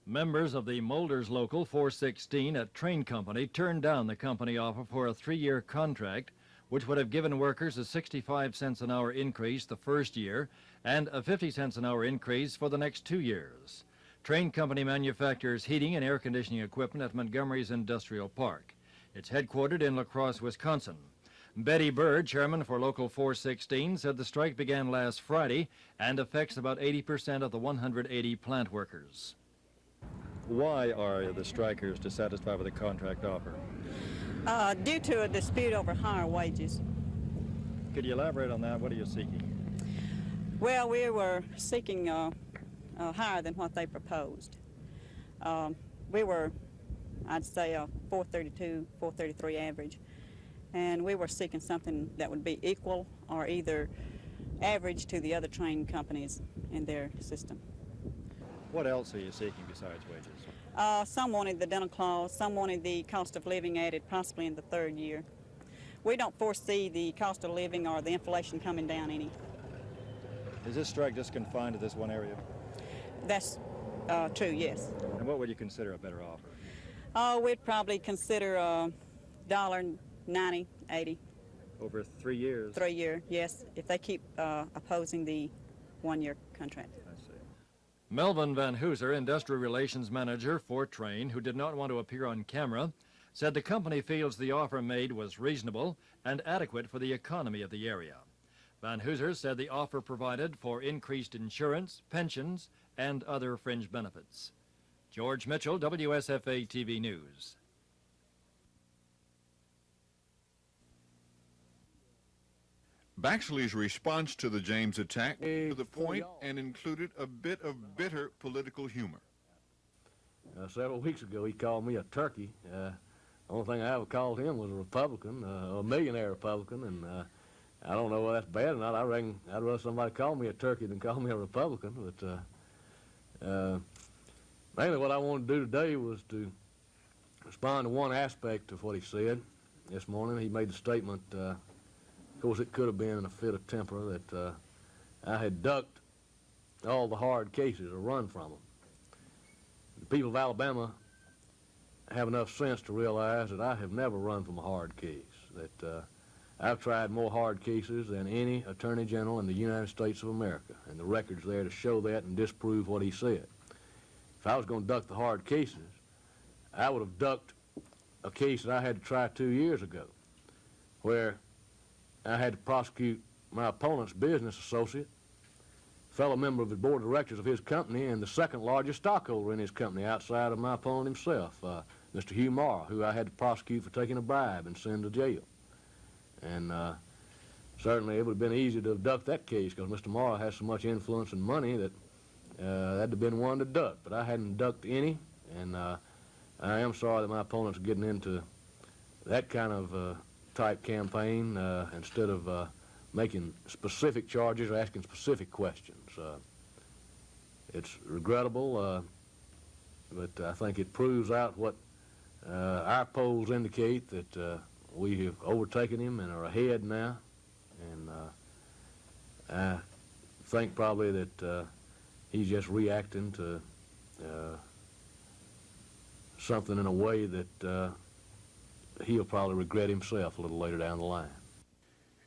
Members of the Molders Local 416 at Train Company turned down the company offer for a 3-year contract, which would have given workers a 65 cents an hour increase the first year and a 50 cents an hour increase for the next 2 years. Train Company manufactures heating and air conditioning equipment at Montgomery's Industrial Park. It's headquartered in La Crosse, Wisconsin. Betty Bird, chairman for Local 416, said the strike began last Friday and affects about 80% of the 180 plant workers. Why are the strikers dissatisfied with the contract offer? Due to a dispute over higher wages. Could you elaborate on that? What are you seeking? Well, we were seeking higher than what they proposed. We were, I'd say, a 432, 433 average, and we were seeking something that would be equal or either average to the other train companies in their system. What else are you seeking besides wages? Some wanted the dental clause, some wanted the cost of living added possibly in the 3rd year. We don't foresee the cost of living or the inflation coming down any. Is this strike just confined to this one area? That's true, yes. And what would you consider a better offer? We'd probably consider $1.90, 80. Over 3 years? 3 year, yes, if they keep opposing the 1-year contract. I see. Melvin Van Hooser, Industrial Relations Manager for Train, who did not want to appear on camera, said the company feels the offer made was reasonable and adequate for the economy of the area. Van Hooser said the offer provided for increased insurance, pensions, and other fringe benefits. George Mitchell, WSFA TV News. Baxley's response to the James attack to the point and included a bit of bitter political humor. Several weeks ago, he called me a turkey. The only thing I ever called him was a Republican, a millionaire Republican, and I don't know whether that's bad or not. I reckon I'd rather somebody call me a turkey than call me a Republican. But mainly what I wanted to do today was to respond to one aspect of what he said this morning. He made the statement, of course it could have been in a fit of temper, that I had ducked all the hard cases or run from them. The people of Alabama have enough sense to realize that I have never run from a hard case, that I've tried more hard cases than any Attorney General in the United States of America, and the record's there to show that and disprove what he said. If I was going to duck the hard cases, I would have ducked a case that I had to try 2 years ago, where I had to prosecute my opponent's business associate, fellow member of the board of directors of his company, and the second largest stockholder in his company outside of my opponent himself, Mr. Hugh Morrow, who I had to prosecute for taking a bribe and send to jail. And certainly it would have been easy to have ducked that case because Mr. Morrow has so much influence and money that that'd have been one to duck. But I hadn't ducked any, and I am sorry that my opponent's getting into that kind of type campaign instead of making specific charges or asking specific questions. It's regrettable, but I think it proves out what our polls indicate, that we have overtaken him and are ahead now. And I think probably that he's just reacting to something in a way that he'll probably regret himself a little later down the line.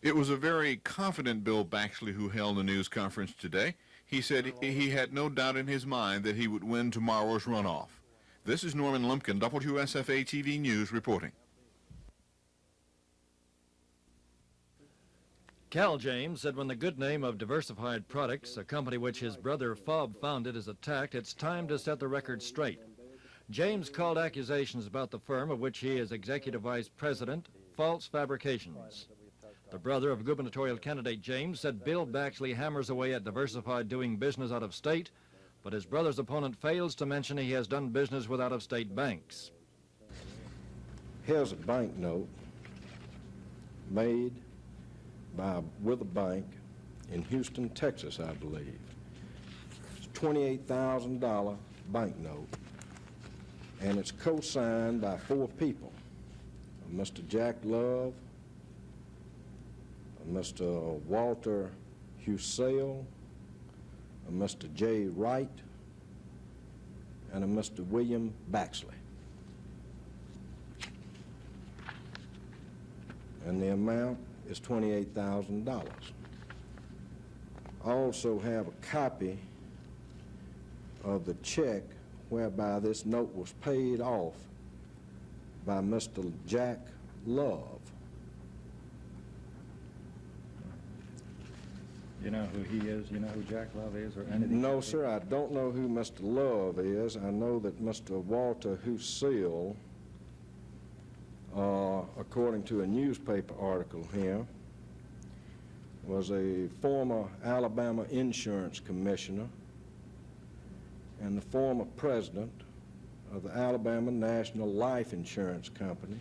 It was a very confident Bill Baxley who held a news conference today. He said he had no doubt in his mind that he would win tomorrow's runoff. This is Norman Lumpkin, WSFA TV News reporting. Cal James said when the good name of Diversified Products, a company which his brother Fob founded, is attacked, it's time to set the record straight. James called accusations about the firm, of which he is executive vice president, false fabrications. The brother of gubernatorial candidate James said Bill Baxley hammers away at Diversified doing business out of state, but his brother's opponent fails to mention he has done business with out-of-state banks. Here's a banknote made with a bank in Houston, Texas, I believe. It's a $28,000 banknote, and it's co-signed by 4 people: Mr. Jack Love, Mr. Walter Husale, Mr. J. Wright, and a Mr. William Baxley. And the amount is $28,000. I also have a copy of the check whereby this note was paid off by Mr. Jack Love. You know who he is? You know who Jack Love is or anything? No, sir, I don't know who Mr. Love is. I know that Mr. Walter Husil, according to a newspaper article here, was a former Alabama insurance commissioner and the former president of the Alabama National Life Insurance Company,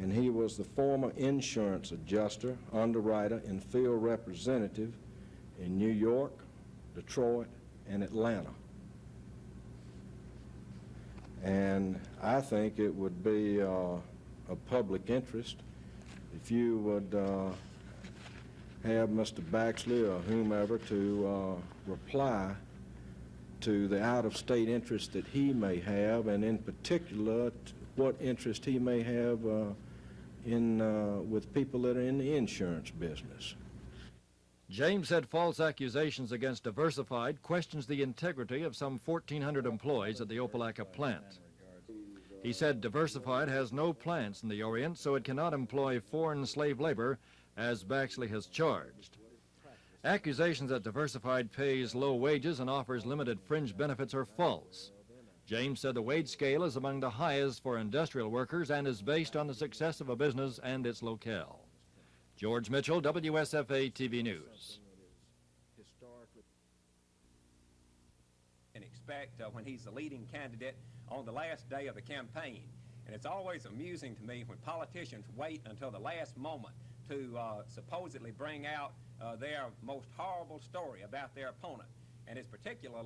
and he was the former insurance adjuster, underwriter, and field representative in New York, Detroit, and Atlanta. And I think it would be of public interest if you would have Mr. Baxley or whomever to reply to the out-of-state interest that he may have, and in particular, what interest he may have with people that are in the insurance business. James said false accusations against Diversified questions the integrity of some 1,400 employees at the Opelika plant. He said Diversified has no plants in the Orient, so it cannot employ foreign slave labor, as Baxley has charged. Accusations that Diversified pays low wages and offers limited fringe benefits are false. James said the wage scale is among the highest for industrial workers and is based on the success of a business and its locale. George Mitchell, WSFA TV News. And expect when he's the leading candidate on the last day of the campaign. And it's always amusing to me when politicians wait until the last moment to supposedly bring out their most horrible story about their opponent. And his particular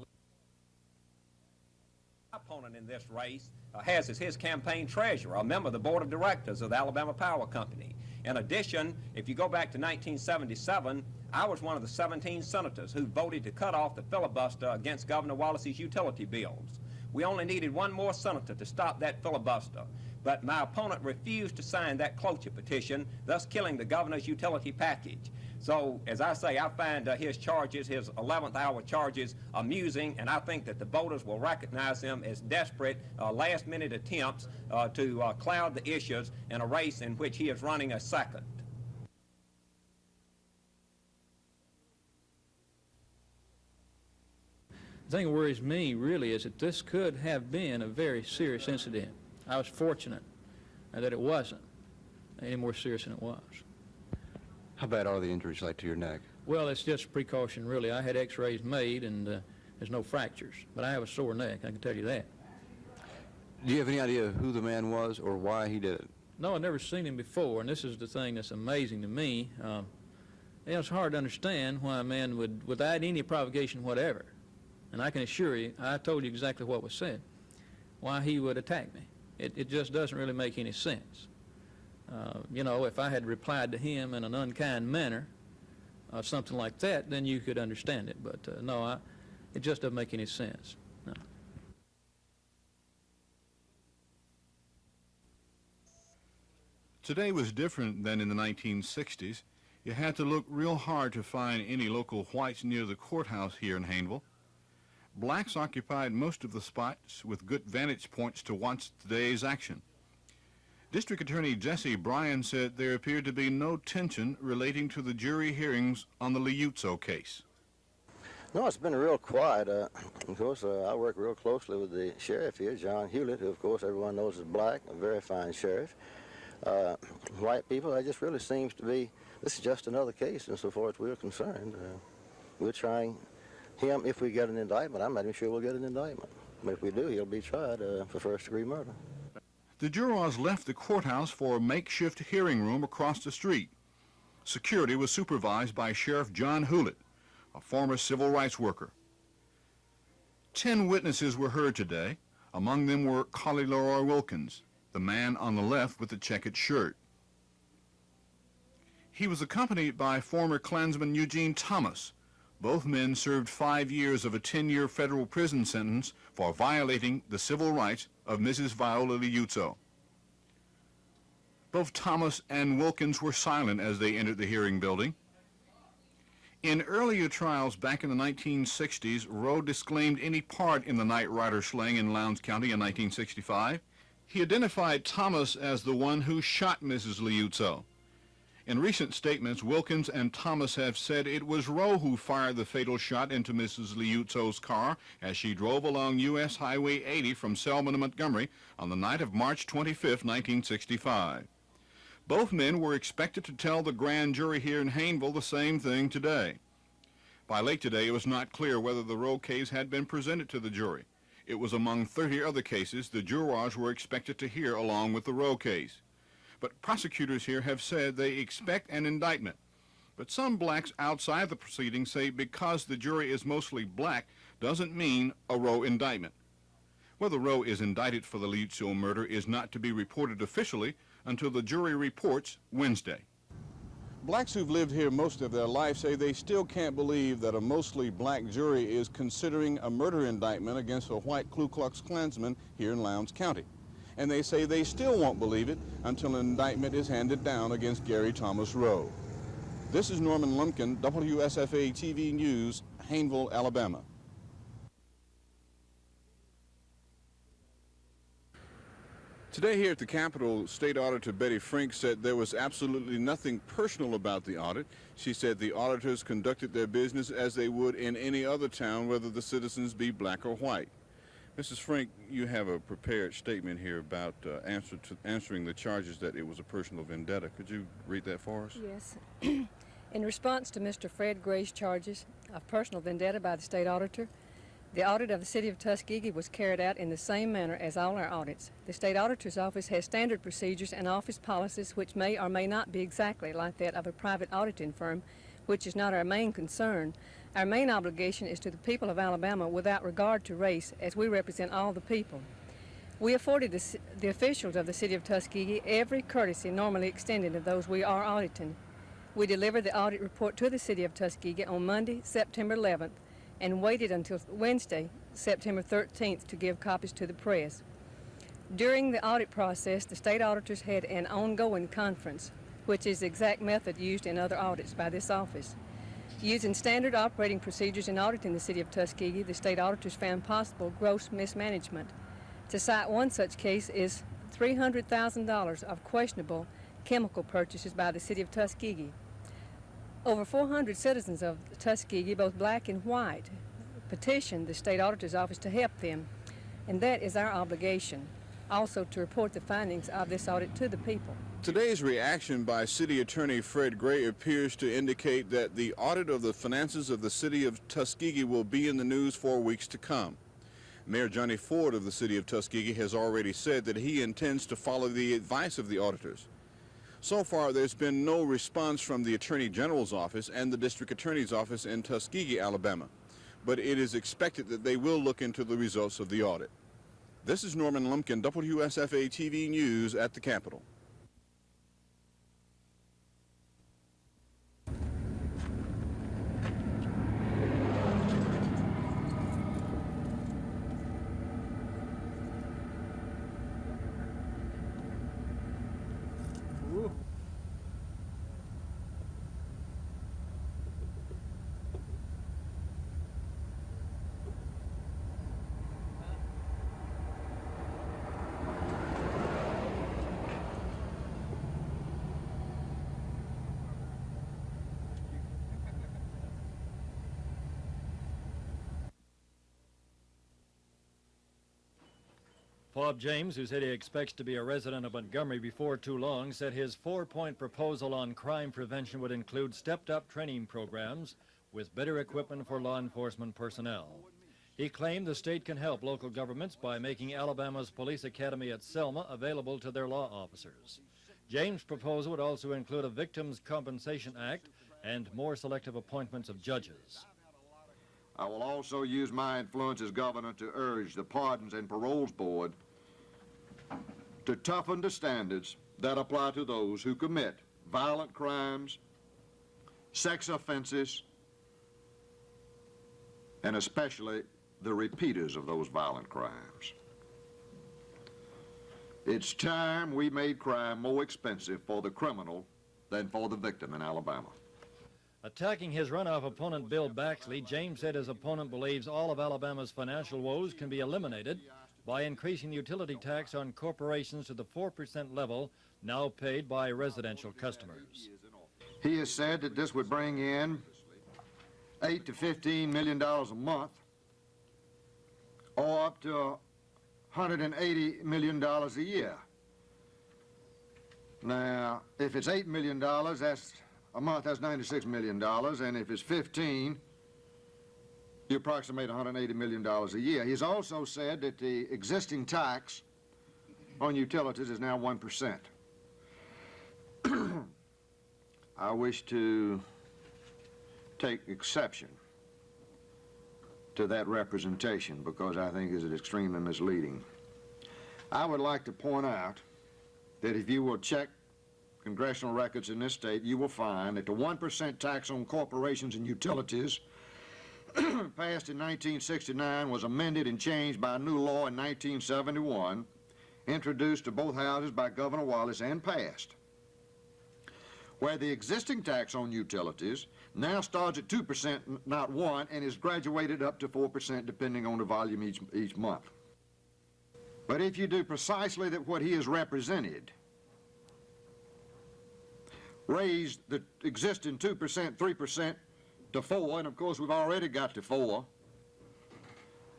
opponent in this race has as his campaign treasurer, a member of the board of directors of the Alabama Power Company. In addition, if you go back to 1977, I was one of the 17 senators who voted to cut off the filibuster against Governor Wallace's utility bills. We only needed one more senator to stop that filibuster, but my opponent refused to sign that cloture petition, thus killing the governor's utility package. So, as I say, I find his charges, his 11th hour charges, amusing, and I think that the voters will recognize them as desperate, last-minute attempts to cloud the issues in a race in which he is running a second. The thing that worries me really is that this could have been a very serious incident. I was fortunate that it wasn't any more serious than it was. How bad are the injuries like to your neck? Well, it's just precaution, really. I had x-rays made, and there's no fractures. But I have a sore neck, I can tell you that. Do you have any idea who the man was or why he did it? No, I've never seen him before, and this is the thing that's amazing to me. It's hard to understand why a man would, without any provocation whatever, and I can assure you, I told you exactly what was said, why he would attack me. It just doesn't really make any sense. You know, if I had replied to him in an unkind manner, something like that, then you could understand it. But no, it just doesn't make any sense. No. Today was different than in the 1960s. You had to look real hard to find any local whites near the courthouse here in Hayneville. Blacks occupied most of the spots with good vantage points to watch today's action. District Attorney Jesse Bryan said there appeared to be no tension relating to the jury hearings on the Liuzzo case. No, it's been real quiet. Of course, I work real closely with the sheriff here, John Hewlett, who, of course, everyone knows is black, a very fine sheriff. White people, it just really seems to be, this is just another case, and so far as we're concerned. We're trying him, if we get an indictment, I'm not even sure we'll get an indictment. But if we do, he'll be tried for first-degree murder. The jurors left the courthouse for a makeshift hearing room across the street. Security was supervised by Sheriff John Hewlett, a former civil rights worker. 10 witnesses were heard today. Among them were Collie Leroy Wilkins, the man on the left with the checkered shirt. He was accompanied by former Klansman Eugene Thomas, Both men served 5 years of a 10-year federal prison sentence for violating the civil rights of Mrs. Viola Liuzzo. Both Thomas and Wilkins were silent as they entered the hearing building. In earlier trials back in the 1960s, Rowe disclaimed any part in the night rider slaying in Lowndes County in 1965. He identified Thomas as the one who shot Mrs. Liuzzo. In recent statements, Wilkins and Thomas have said it was Rowe who fired the fatal shot into Mrs. Liuzzo's car as she drove along U.S. Highway 80 from Selma to Montgomery on the night of March 25, 1965. Both men were expected to tell the grand jury here in Hayneville the same thing today. By late today, it was not clear whether the Rowe case had been presented to the jury. It was among 30 other cases the jurors were expected to hear along with the Rowe case. But prosecutors here have said they expect an indictment. But some blacks outside the proceedings say because the jury is mostly black doesn't mean a Rowe indictment. Whether Rowe is indicted for the Liuzzo murder is not to be reported officially until the jury reports Wednesday. Blacks who've lived here most of their life say they still can't believe that a mostly black jury is considering a murder indictment against a white Ku Klux Klansman here in Lowndes County. And they say they still won't believe it until an indictment is handed down against Gary Thomas Rowe. This is Norman Lumpkin, WSFA TV News, Hayneville, Alabama. Today here at the Capitol, State Auditor Betty Frink said there was absolutely nothing personal about the audit. She said the auditors conducted their business as they would in any other town, whether the citizens be black or white. Mrs. Frink, you have a prepared statement here about answering the charges that it was a personal vendetta. Could you read that for us? Yes. In response to Mr. Fred Gray's charges of personal vendetta by the state auditor, the audit of the City of Tuskegee was carried out in the same manner as all our audits. The State Auditor's Office has standard procedures and office policies which may or may not be exactly like that of a private auditing firm, which is not our main concern. Our main obligation is to the people of Alabama without regard to race, as we represent all the people. We afforded the officials of the City of Tuskegee every courtesy normally extended to those we are auditing. We delivered the audit report to the City of Tuskegee on Monday, September 11th, and waited until Wednesday, September 13th, to give copies to the press. During the audit process, the state auditors had an ongoing conference, which is the exact method used in other audits by this office. Using standard operating procedures in auditing the City of Tuskegee, the state auditors found possible gross mismanagement. To cite one such case is $300,000 of questionable chemical purchases by the City of Tuskegee. Over 400 citizens of Tuskegee, both black and white, petitioned the state auditor's office to help them, and that is our obligation, also to report the findings of this audit to the people. Today's reaction by City Attorney Fred Gray appears to indicate that the audit of the finances of the City of Tuskegee will be in the news for weeks to come. Mayor Johnny Ford of the City of Tuskegee has already said that he intends to follow the advice of the auditors. So far, there's been no response from the Attorney General's office and the District Attorney's office in Tuskegee, Alabama, but it is expected that they will look into the results of the audit. This is Norman Lumpkin, WSFA TV News at the Capitol. Bob James, who said he expects to be a resident of Montgomery before too long, said his 4-point proposal on crime prevention would include stepped-up training programs with better equipment for law enforcement personnel. He claimed the state can help local governments by making Alabama's police academy at Selma available to their law officers. James' proposal would also include a Victims' Compensation Act and more selective appointments of judges. I will also use my influence as governor to urge the Pardons and Paroles Board to toughen the standards that apply to those who commit violent crimes, sex offenses, and especially the repeaters of those violent crimes. It's time we made crime more expensive for the criminal than for the victim in Alabama. Attacking his runoff opponent, Bill Baxley, James said his opponent believes all of Alabama's financial woes can be eliminated by increasing the utility tax on corporations to the 4% level now paid by residential customers. He has said that this would bring in $8 to $15 million a month, or up to $180 million a year. Now, if it's $8 million, that's a month, that's $96 million, and if it's 15, you approximate $180 million a year. He's also said that the existing tax on utilities is now 1%. I wish to take exception to that representation because I think it is extremely misleading. I would like to point out that if you will check congressional records in this state, you will find that the 1% tax on corporations and utilities passed in 1969 was amended and changed by a new law in 1971, introduced to both houses by Governor Wallace and passed, where the existing tax on utilities now starts at 2%, not 1%, and is graduated up to 4% depending on the volume each month. But if you do precisely that what he has represented, raise the existing 2%, 3% to 4%, and of course we've already got to 4%,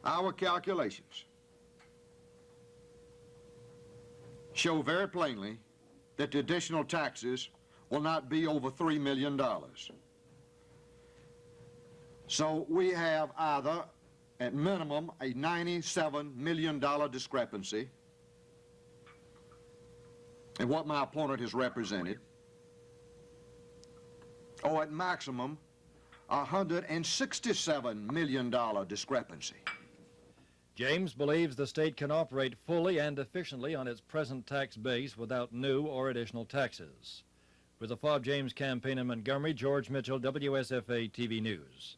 our calculations show very plainly that the additional taxes will not be over $3 million. So we have either, at minimum, a $97 million discrepancy in what my opponent has represented, or at maximum, a $167 million discrepancy. James believes the state can operate fully and efficiently on its present tax base without new or additional taxes. With the Fob James campaign in Montgomery, George Mitchell, WSFA TV News.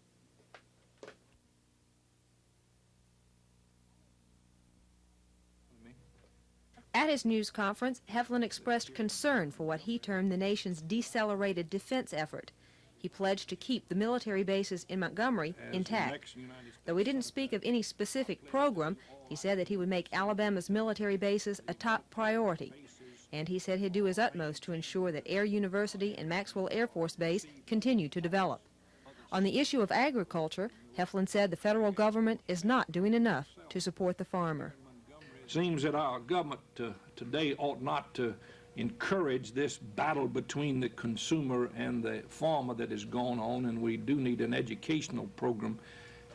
At his news conference, Heflin expressed concern for what he termed the nation's decelerated defense effort. He pledged to keep the military bases in Montgomery intact. Though he didn't speak of any specific program, he said that he would make Alabama's military bases a top priority. And he said he'd do his utmost to ensure that Air University and Maxwell Air Force Base continue to develop. On the issue of agriculture, Heflin said the federal government is not doing enough to support the farmer. Seems that our government today ought not to encourage this battle between the consumer and the farmer that is going on, and we do need an educational program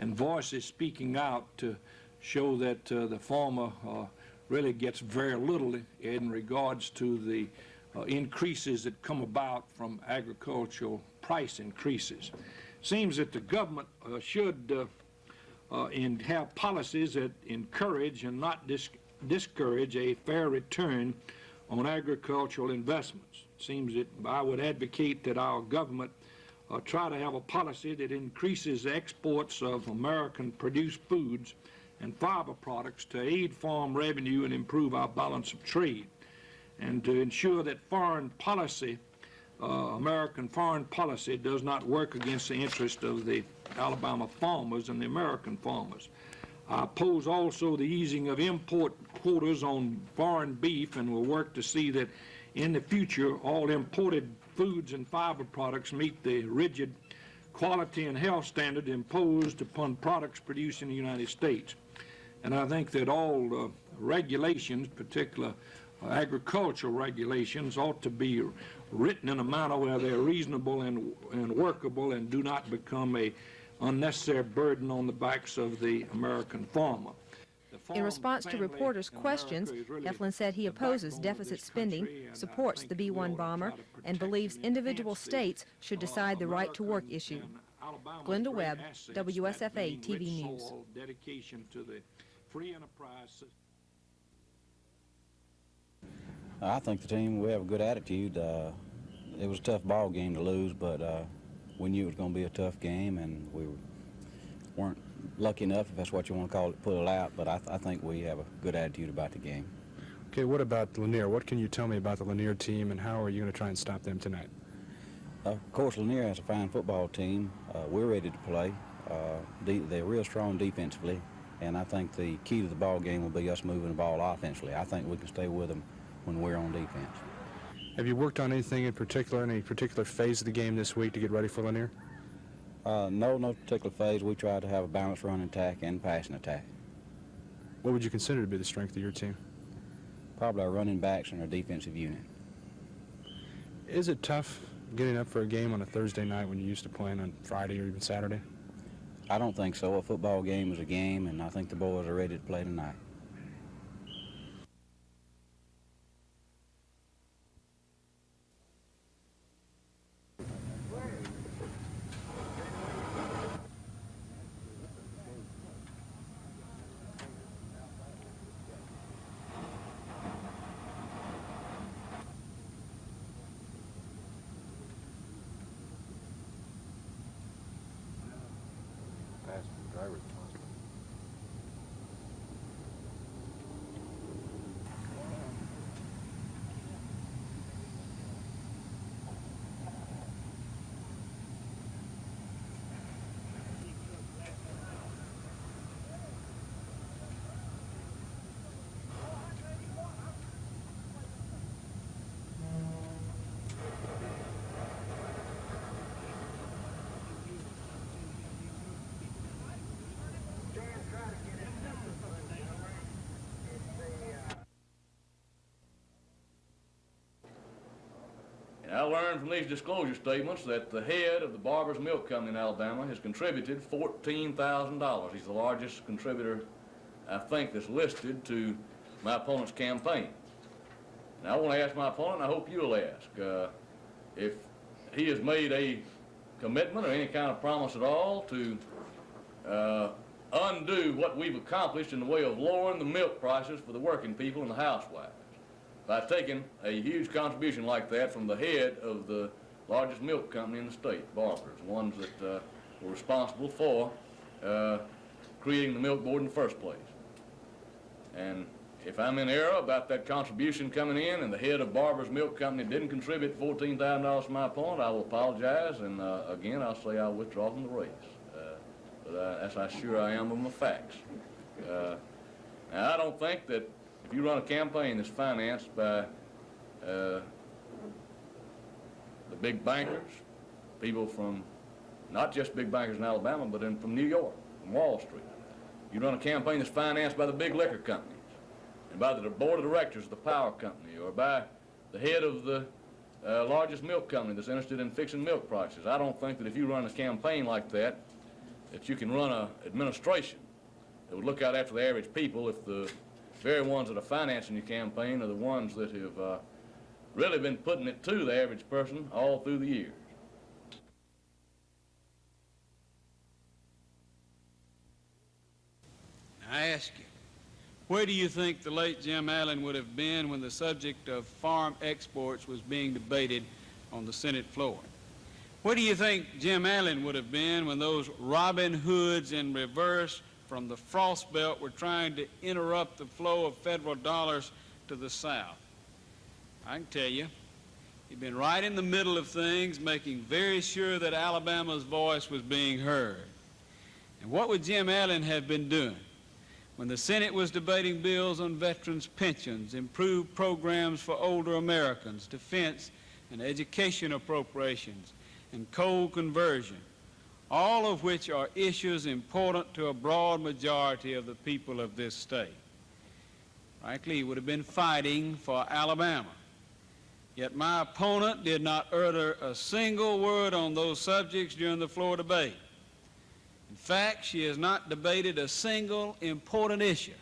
and voices speaking out to show that the farmer really gets very little in regards to the increases that come about from agricultural price increases. Seems that the government should have policies that encourage and not discourage a fair return on agricultural investments. Seems that I would advocate that our government try to have a policy that increases the exports of American-produced foods and fiber products to aid farm revenue and improve our balance of trade, and to ensure that foreign policy, American foreign policy, does not work against the interest of the Alabama farmers and the American farmers. I oppose also the easing of import quotas on foreign beef, and will work to see that in the future all imported foods and fiber products meet the rigid quality and health standards imposed upon products produced in the United States. And I think that all regulations, particularly agricultural regulations, ought to be written in a manner where they're reasonable and workable and do not become a unnecessary burden on the backs of the American farmer. In response to reporters' questions, Heflin said he opposes deficit spending, supports the B-1 bomber, and believes individual states should decide the right-to-work issue. Glenda Webb, WSFA TV News. Dedication to the free enterprise. I think the team, we have a good attitude. It was a tough ball game to lose, but we knew it was going to be a tough game, and we weren't lucky enough, if that's what you want to call it, pull it out, but I think we have a good attitude about the game. Okay, what about Lanier? What can you tell me about the Lanier team, and how are you going to try and stop them tonight? Of course, Lanier has a fine football team. We're ready to play. They're real strong defensively, and I think the key to the ball game will be us moving the ball offensively. I think we can stay with them when we're on defense. Have you worked on anything in particular, any particular phase of the game this week to get ready for Lanier? No particular phase. We try to have a balanced run attack and passing attack. What would you consider to be the strength of your team? Probably our running backs and our defensive unit. Is it tough getting up for a game on a Thursday night when you're used to playing on Friday or even Saturday? I don't think so. A football game is a game, and I think the boys are ready to play tonight. I learned from these disclosure statements that the head of the Barber's Milk Company in Alabama has contributed $14,000. He's the largest contributor, I think, that's listed to my opponent's campaign. And I want to ask my opponent, and I hope you'll ask, if he has made a commitment or any kind of promise at all to undo what we've accomplished in the way of lowering the milk prices for the working people and the housewives, by taking a huge contribution like that from the head of the largest milk company in the state, Barber's, ones that were responsible for creating the milk board in the first place. And if I'm in error about that contribution coming in and the head of Barber's Milk Company didn't contribute $14,000 to my opponent, I will apologize, and again, I'll say I'll withdraw from the race. But that's how sure I am of my facts. Now, I don't think that if you run a campaign that's financed by the big bankers, people from, not just big bankers in Alabama, but from New York, from Wall Street. You run a campaign that's financed by the big liquor companies, and by the board of directors of the power company, or by the head of the largest milk company that's interested in fixing milk prices. I don't think that if you run a campaign like that, that you can run an administration that would look out after the average people if the very ones that are financing your campaign are the ones that have really been putting it to the average person all through the years. I ask you, where do you think the late Jim Allen would have been when the subject of farm exports was being debated on the Senate floor? Where do you think Jim Allen would have been when those Robin Hoods in reverse from the Frost Belt were trying to interrupt the flow of federal dollars to the South? I can tell you, he'd been right in the middle of things, making very sure that Alabama's voice was being heard. And what would Jim Allen have been doing when the Senate was debating bills on veterans' pensions, improved programs for older Americans, defense and education appropriations, and coal conversion, all of which are issues important to a broad majority of the people of this state? Frankly, he would have been fighting for Alabama. Yet my opponent did not utter a single word on those subjects during the floor debate. In fact, she has not debated a single important issue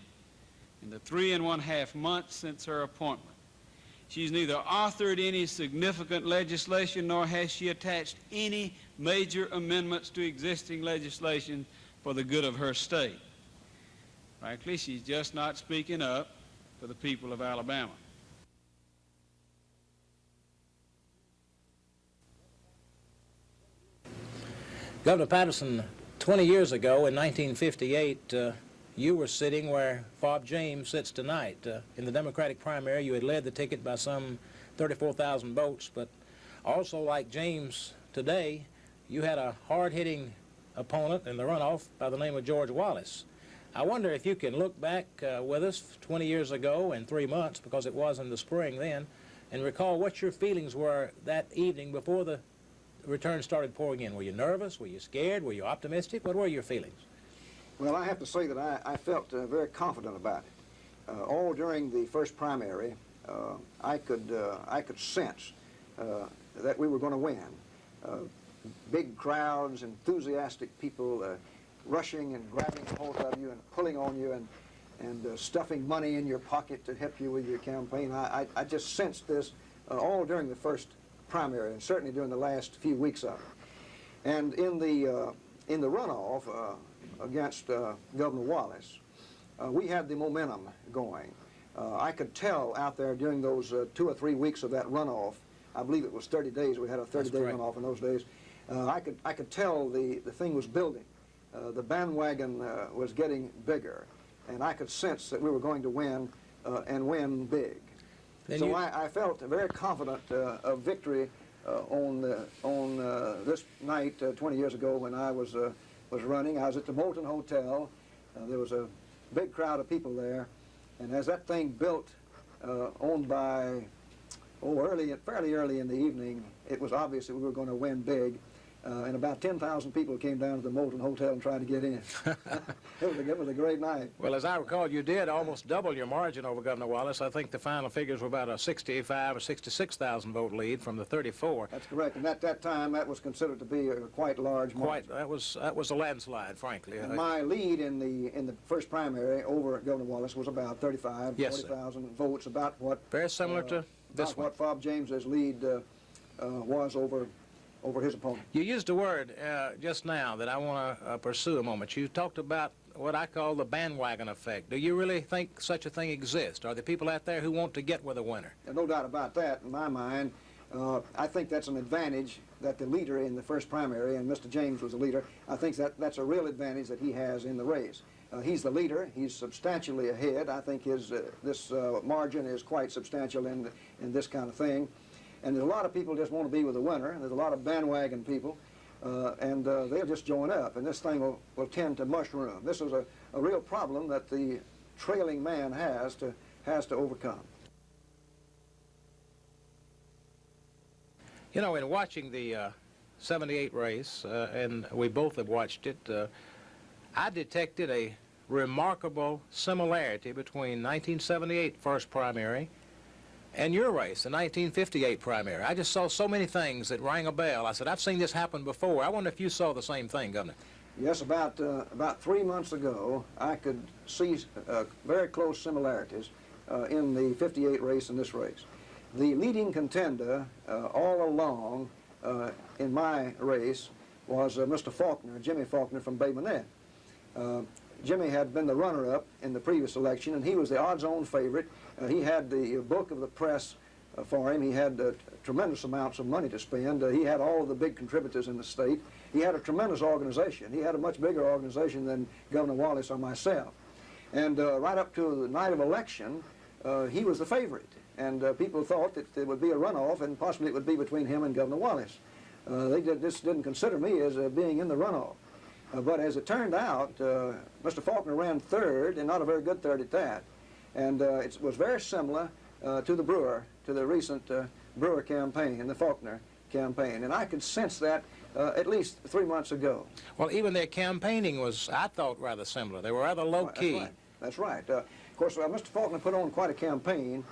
in the 3.5 months since her appointment. She's neither authored any significant legislation nor has she attached any major amendments to existing legislation for the good of her state. Frankly, she's just not speaking up for the people of Alabama. Governor Patterson 20 years ago, in 1958, you were sitting where Bob James sits tonight. In the Democratic primary, you had led the ticket by some 34,000 votes, but also like James today, you had a hard-hitting opponent in the runoff by the name of George Wallace. I wonder if you can look back with us 20 years ago and 3 months, because it was in the spring then, and recall what your feelings were that evening before the returns started pouring in. Were you nervous? Were you scared? Were you optimistic? What were your feelings? Well, I have to say that I felt very confident about it. All during the first primary, I could sense that we were going to win. Big crowds, enthusiastic people rushing and grabbing hold of you and pulling on you and stuffing money in your pocket to help you with your campaign. I just sensed this all during the first primary, and certainly during the last few weeks of it. And in the runoff against Governor Wallace, we had the momentum going. I could tell out there during those 2 or 3 weeks of that runoff, I believe it was 30 days, we had a 30-day runoff in those days, I could tell the thing was building. The bandwagon was getting bigger, and I could sense that we were going to win and win big. So I felt very confident of victory on this night 20 years ago when I was running. I was at the Moulton Hotel. There was a big crowd of people there, and as that thing built on by fairly early in the evening, it was obvious that we were going to win big. And about 10,000 people came down to the Moulton Hotel and tried to get in. It was a great night. Well, as I recall, you did almost double your margin over Governor Wallace. I think the final figures were about a 65 or 66,000 vote lead from the 34. That's correct. And at that time, that was considered to be a quite large margin. That was a landslide, frankly. And my lead in the first primary over Governor Wallace was about 35, 40,000 votes, about what very similar to this one. What Bob James's lead was over his opponent. You used a word just now that I want to pursue a moment. You talked about what I call the bandwagon effect. Do you really think such a thing exists? Are there people out there who want to get with a winner? No doubt about that in my mind. I think that's an advantage that the leader in the first primary, and Mr. James was the leader, I think that's a real advantage that he has in the race. He's the leader. He's substantially ahead. I think this margin is quite substantial in this kind of thing. And there's a lot of people just want to be with the winner, and there's a lot of bandwagon people, and they'll just join up, and this thing will tend to mushroom. This is a real problem that the trailing man has to overcome. You know, in watching the 78 race, and we both have watched it, I detected a remarkable similarity between 1978 first primary and your race, the 1958 primary. I just saw so many things that rang a bell. I said, I've seen this happen before. I wonder if you saw the same thing, Governor. Yes, about 3 months ago, I could see very close similarities in the 58 race and this race. The leading contender all along in my race was Mr. Faulkner, Jimmy Faulkner from Bay Minette. Jimmy had been the runner-up in the previous election, and he was the odds-on favorite. He had the bulk of the press for him. He had tremendous amounts of money to spend. He had all of the big contributors in the state. He had a tremendous organization. He had a much bigger organization than Governor Wallace or myself. And right up to the night of election, he was the favorite. And people thought that there would be a runoff, and possibly it would be between him and Governor Wallace. They didn't consider me as being in the runoff. But as it turned out, Mr. Faulkner ran third, and not a very good third at that. And it was very similar to the recent Brewer campaign and the Faulkner campaign. And I could sense that at least 3 months ago. Well, even their campaigning was, I thought, rather similar. They were rather low-key. That's right. Of course, Mr. Faulkner put on quite a campaign,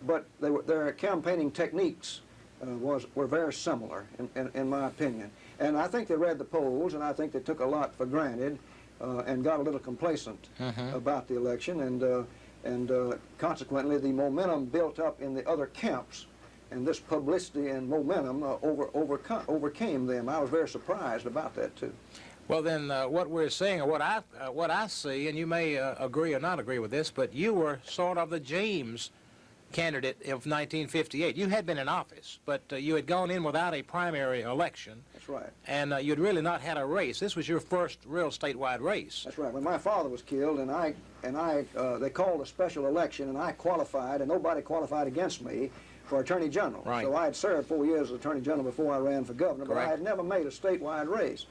but their campaigning techniques were very similar, in my opinion. And I think they read the polls, and I think they took a lot for granted and got a little complacent about the election, and consequently the momentum built up in the other camps, and this publicity and momentum overcame them. I was very surprised about that, too. Well, then, what we're seeing, or what I see, and you may agree or not agree with this, but you were sort of the James candidate of 1958. You had been in office, but you had gone in without a primary election. That's right. And you'd really not had a race. This was your first real statewide race. That's right. When my father was killed, they called a special election, and I qualified, and nobody qualified against me for Attorney General. Right. So I had served 4 years as Attorney General before I ran for governor, but I Correct. had never made a statewide race.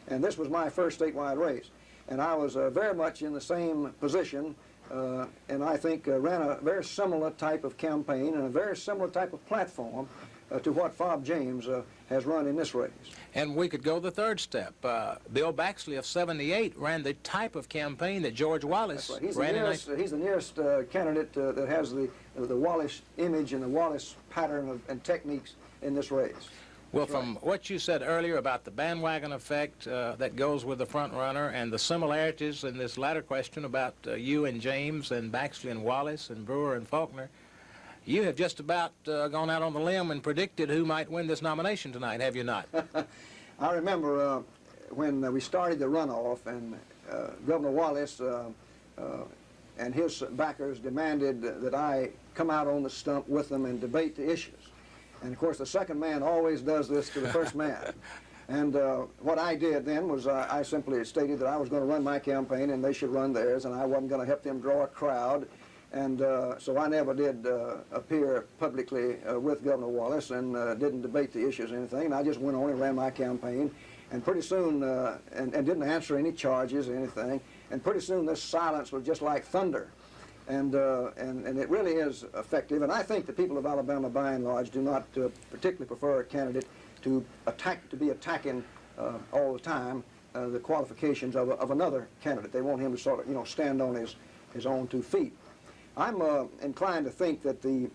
And this was my first statewide race. And I was very much in the same position, and I think ran a very similar type of campaign and a very similar type of platform to what Fob James has run in this race. And we could go the third step. Bill Baxley of 78 ran the type of campaign that George Wallace Right. He's ran the nearest candidate that has the Wallace image and the Wallace pattern and techniques in this race. Well, from what you said earlier about the bandwagon effect that goes with the front runner and the similarities in this latter question about you and James and Baxley and Wallace and Brewer and Faulkner, you have just about gone out on the limb and predicted who might win this nomination tonight, have you not? I remember when we started the runoff, and Governor Wallace and his backers demanded that I come out on the stump with them and debate the issues. And of course, the second man always does this to the first man. And what I did then was I simply stated that I was going to run my campaign and they should run theirs, and I wasn't going to help them draw a crowd. And so I never did appear publicly with Governor Wallace and didn't debate the issues or anything. And I just went on and ran my campaign. And pretty soon, and didn't answer any charges or anything. And pretty soon this silence was just like thunder. And it really is effective. And I think the people of Alabama, by and large, do not particularly prefer a candidate to be attacking all the time the qualifications of another candidate. They want him to sort of, stand on his own 2 feet. I'm inclined to think that the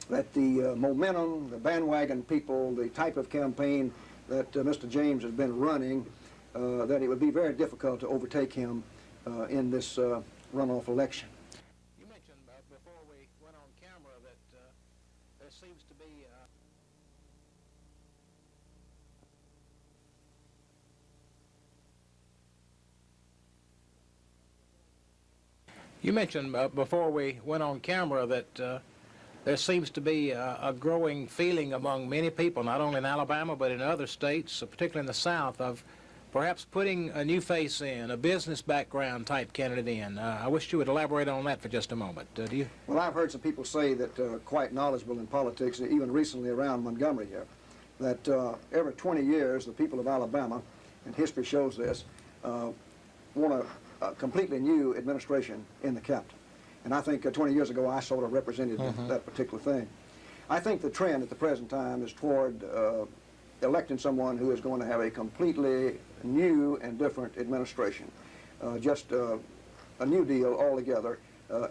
momentum, the bandwagon people, the type of campaign that Mr. James has been running, that it would be very difficult to overtake him in this runoff election. You mentioned before we went on camera that there seems to be You mentioned before we went on camera that there seems to be a growing feeling among many people, not only in Alabama but in other states, particularly in the South, of perhaps putting a new face in, a business background type candidate in. I wish you would elaborate on that for just a moment. Do you? Well, I've heard some people say that quite knowledgeable in politics, even recently around Montgomery here, that every 20 years the people of Alabama, and history shows this, want a completely new administration in the capital. And I think 20 years ago I sort of represented that particular thing. I think the trend at the present time is toward electing someone who is going to have a completely new and different administration, just a new deal altogether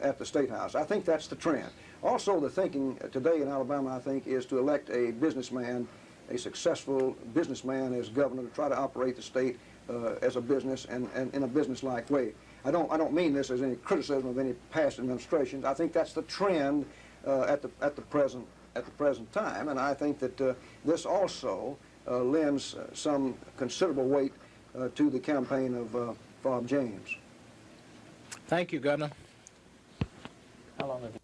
at the State House. I think that's the trend. Also, the thinking today in Alabama, I think, is to elect a businessman, a successful businessman as governor, to try to operate the state as a business and in a business-like way. I don't mean this as any criticism of any past administrations. I think that's the trend at the present time, and I think that this also lends some considerable weight to the campaign of Fob James. Thank you, Governor. How long have you?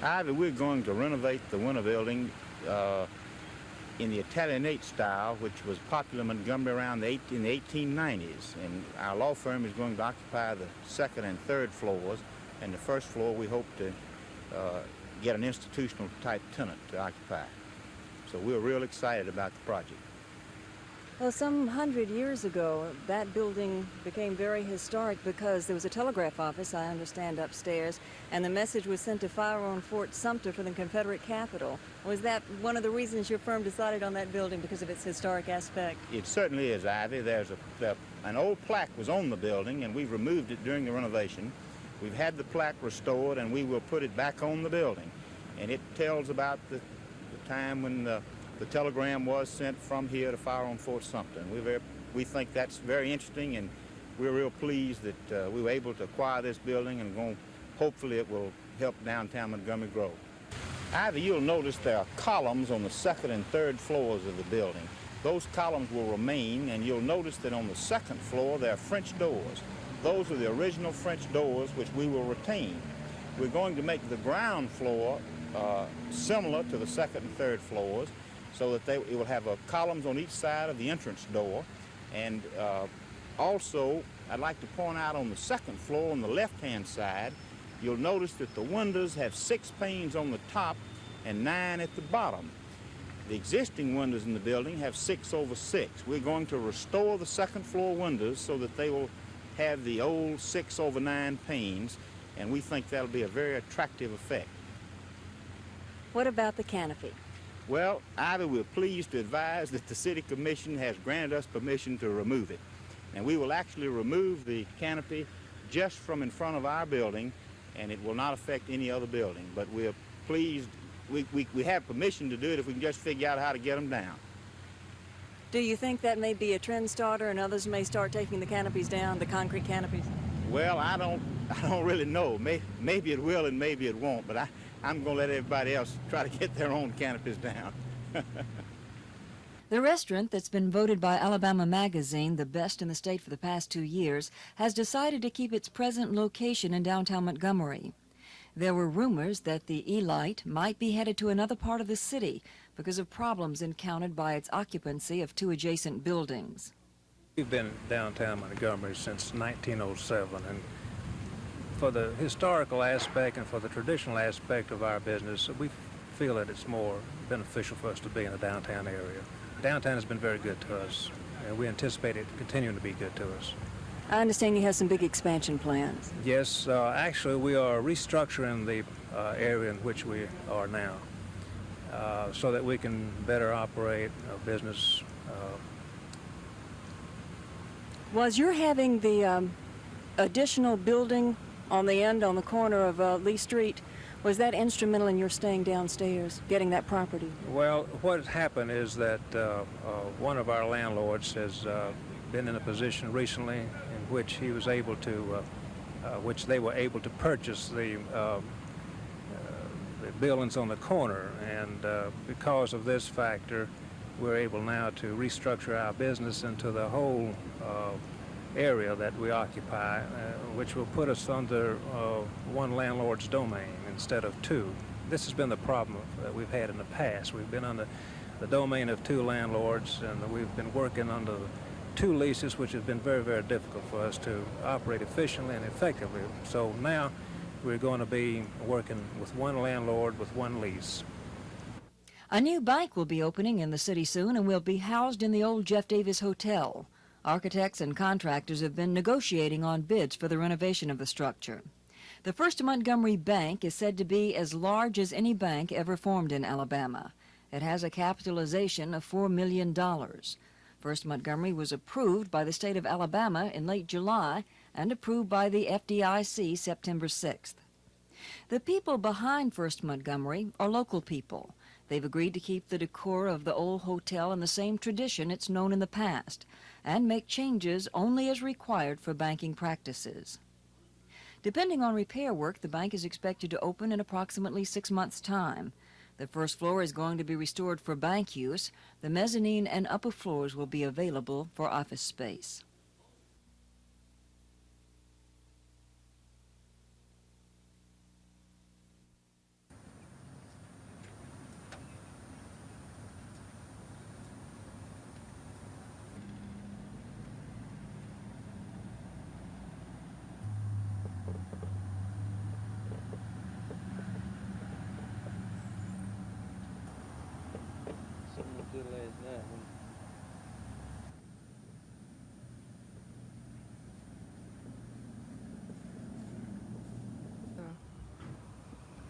Either we're going to renovate the Winter Building in the Italianate style, which was popular in Montgomery around in the 1890s. And our law firm is going to occupy the second and third floors. And the first floor we hope to get an institutional type tenant to occupy. So we're real excited about the project. Well, some 100 years ago, that building became very historic because there was a telegraph office, I understand, upstairs, and the message was sent to fire on Fort Sumter for the Confederate capital. Was that one of the reasons your firm decided on that building, because of its historic aspect? It certainly is, Ivy. There's an old plaque was on the building, and we removed it during the renovation. We've had the plaque restored, and we will put it back on the building. And it tells about the time when the telegram was sent from here to fire on Fort Sumter. And we think that's very interesting, and we're real pleased that we were able to acquire this building, and hopefully it will help downtown Montgomery grow. Ivy, you'll notice there are columns on the second and third floors of the building. Those columns will remain, and you'll notice that on the second floor there are French doors. Those are the original French doors which we will retain. We're going to make the ground floor similar to the second and third floors, so that it will have columns on each side of the entrance door. And also, I'd like to point out on the second floor on the left-hand side, you'll notice that the windows have 6 panes on the top and 9 at the bottom. The existing windows in the building have 6 over 6. We're going to restore the second floor windows so that they will have the old 6 over 9 panes, and we think that'll be a very attractive effect. What about the canopy? Well, Ivy, we're pleased to advise that the City Commission has granted us permission to remove it. And we will actually remove the canopy just from in front of our building, and it will not affect any other building. But we're pleased, we have permission to do it if we can just figure out how to get them down. Do you think that may be a trend starter and others may start taking the canopies down, the concrete canopies? Well, I don't really know. Maybe it will and maybe it won't, but I'm going to let everybody else try to get their own canopies down. The restaurant that's been voted by Alabama Magazine the best in the state for the past 2 years has decided to keep its present location in downtown Montgomery. There were rumors that the Elite might be headed to another part of the city because of problems encountered by its occupancy of 2 adjacent buildings. We've been downtown Montgomery since 1907, and for the historical aspect and for the traditional aspect of our business, we feel that it's more beneficial for us to be in the downtown area. Downtown has been very good to us, and we anticipate it continuing to be good to us. I understand you have some big expansion plans. Yes, actually we are restructuring the area in which we are now so that we can better operate a business. Was your having the additional building on the end, on the corner of Lee Street, was that instrumental in your staying downstairs, getting that property? Well, what has happened is that one of our landlords has been in a position recently in which he was able to, which they were able to purchase the buildings on the corner, and because of this factor, we're able now to restructure our business into the whole area that we occupy, which will put us under one landlord's domain instead of 2. This has been the problem that we've had in the past. We've been under the domain of 2 landlords, and we've been working under 2 leases, which has been very, very difficult for us to operate efficiently and effectively. So now we're going to be working with 1 landlord with 1 lease. A new bank will be opening in the city soon and will be housed in the old Jeff Davis Hotel. Architects and contractors have been negotiating on bids for the renovation of the structure. The First Montgomery Bank is said to be as large as any bank ever formed in Alabama. It has a capitalization of $4 million. First Montgomery was approved by the state of Alabama in late July and approved by the FDIC September 6th. The people behind First Montgomery are local people. They've agreed to keep the decor of the old hotel in the same tradition it's known in the past and make changes only as required for banking practices. Depending on repair work, the bank is expected to open in approximately 6 months' time. The first floor is going to be restored for bank use. The mezzanine and upper floors will be available for office space.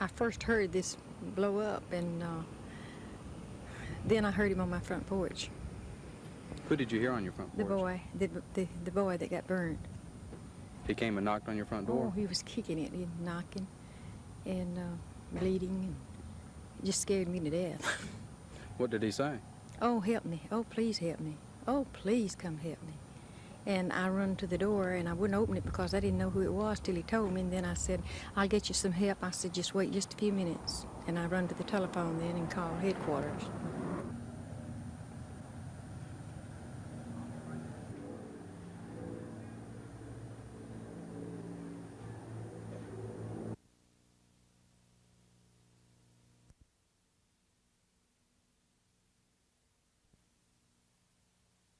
I first heard this blow up, and then I heard him on my front porch. Who did you hear on your front porch? The boy that got burned. He came and knocked on your front door? Oh, he was kicking it and knocking and bleeding, and it just scared me to death. What did he say? Oh, help me. Oh, please help me. Oh, please come help me. And I run to the door, and I wouldn't open it because I didn't know who it was till he told me. And then I said, "I'll get you some help." I said, "Just wait just a few minutes." And I run to the telephone then and call headquarters.